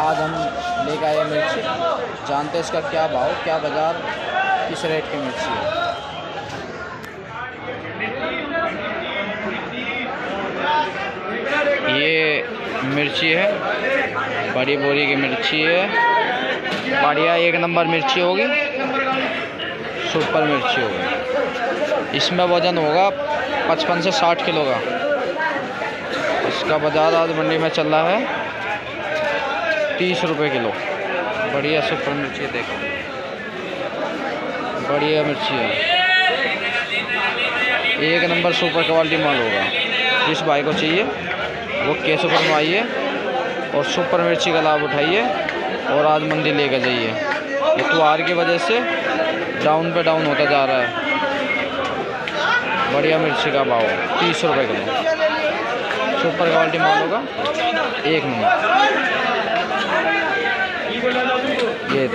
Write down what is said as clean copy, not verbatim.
आज हम लेकर आए मिर्ची, जानते हैं इसका क्या भाव, क्या बाज़ार, किस रेट की मिर्ची है। ये मिर्ची है, बड़ी बोरी की मिर्ची है, बढ़िया एक नंबर मिर्ची होगी, सुपर मिर्ची होगी। इसमें वज़न होगा 55 से 60 किलो का। इसका बाज़ार आज मंडी में चल रहा है 30 रुपये किलो। बढ़िया सुपर मिर्ची है, देखो बढ़िया मिर्ची है, एक नंबर सुपर क्वालिटी माल होगा। जिस भाई को चाहिए वो केस पर आइए और सुपर मिर्ची का लाभ उठाइए और आज मंडी लेकर जाइए। ये त्योहार की वजह से डाउन पे डाउन होता जा रहा है। बढ़िया मिर्ची का भाव 30 रुपये किलो, सुपर क्वालिटी माल होगा, एक नंबर। ये